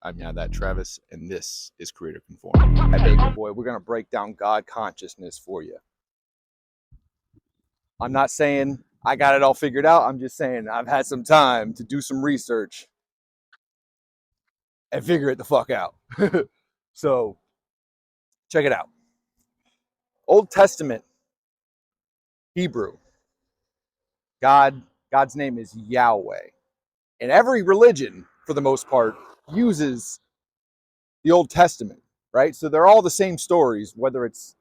I'm yeathattravis, and this is Creator Conform. Hey, baby boy, we're going to break down God consciousness for you. I'm not saying I got it all figured out. I'm just saying I've had some time to do some research and figure it the fuck out. So, check it out. Old Testament, Hebrew. God's name is Yahweh. And every religion, for the most part, uses the Old Testament, right? So they're all the same stories, whether it's,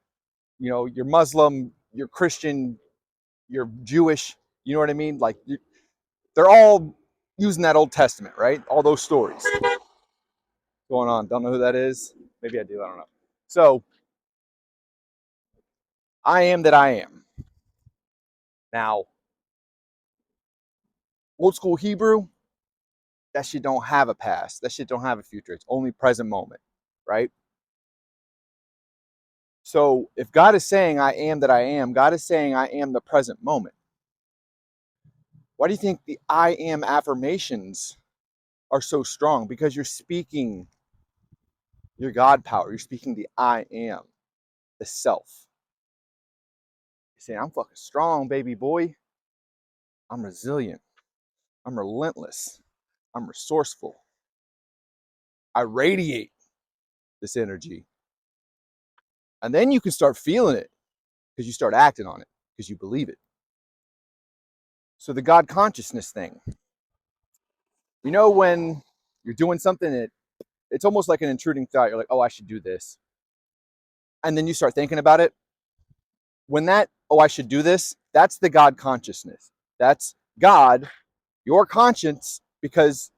you're Muslim, you're Christian, you're Jewish, you know what I mean? Like, they're all using that Old Testament, right? All those stories. Going on, don't know who that is? Maybe I do, I don't know. So, I am that I am. Now, old school Hebrew, that shit don't have a past. That shit don't have a future. It's only present moment, right? So if God is saying I am that I am, God is saying I am the present moment. Why do you think the I am affirmations are so strong? Because you're speaking your God power. You're speaking the I am, the self. You're saying, I'm fucking strong, baby boy. I'm resilient. I'm relentless. I'm resourceful. I radiate this energy. And then you can start feeling it because you start acting on it because you believe it. So the God consciousness thing, when you're doing something, it's almost like an intruding thought. You're like, oh, I should do this. And then you start thinking about it. When I should do this, that's the God consciousness. That's God, your conscience, because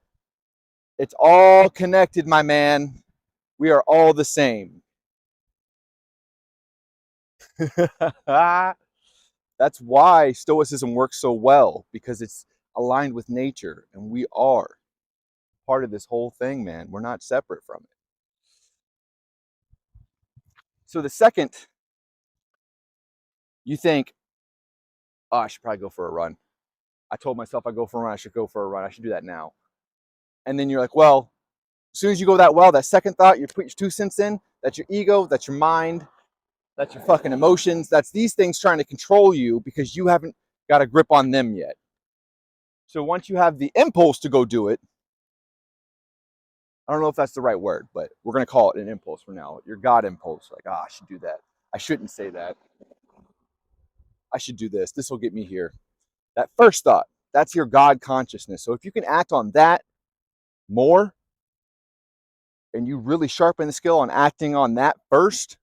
it's all connected, my man. We are all the same. That's why Stoicism works so well, because it's aligned with nature, and we are part of this whole thing, man. We're not separate from it. So the second you think, oh, I should probably go for a run. I told myself I'd go for a run. I should go for a run. I should do that now. And then you're like, well, as soon as you go that second thought, you put your 2 cents in. That's your ego. That's your mind. That's your fucking emotions. That's these things trying to control you because you haven't got a grip on them yet. So once you have the impulse to go do it, I don't know if that's the right word, but we're going to call it an impulse for now. Your God impulse. Like, I should do that. I shouldn't say that. I should do this. This will get me here. That first thought, that's your God consciousness. So if you can act on that more, and you really sharpen the skill on acting on that first,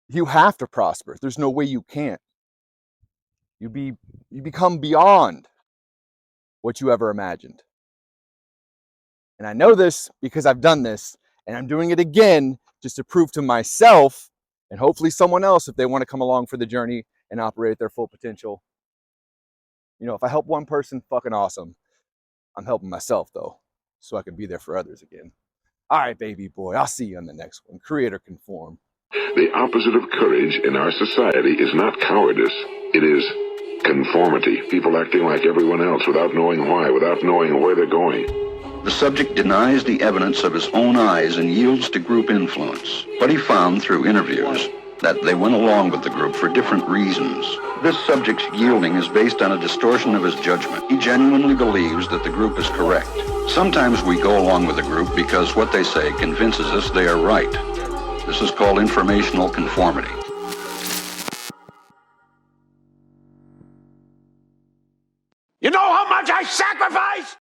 you have to prosper. There's no way you can't. You become beyond what you ever imagined. And I know this because I've done this, and I'm doing it again just to prove to myself and hopefully someone else, if they want to come along for the journey and operate at their full potential. If I help one person, fucking awesome. I'm helping myself though, so I can be there for others again. All right, baby boy, I'll see you on the next one. Creator Conform. The opposite of courage in our society is not cowardice. It is conformity. People acting like everyone else without knowing why, without knowing where they're going. The subject denies the evidence of his own eyes and yields to group influence. But he found through interviews that they went along with the group for different reasons. This subject's yielding is based on a distortion of his judgment. He genuinely believes that the group is correct. Sometimes we go along with the group because what they say convinces us they are right. This is called informational conformity. You know how much I sacrifice?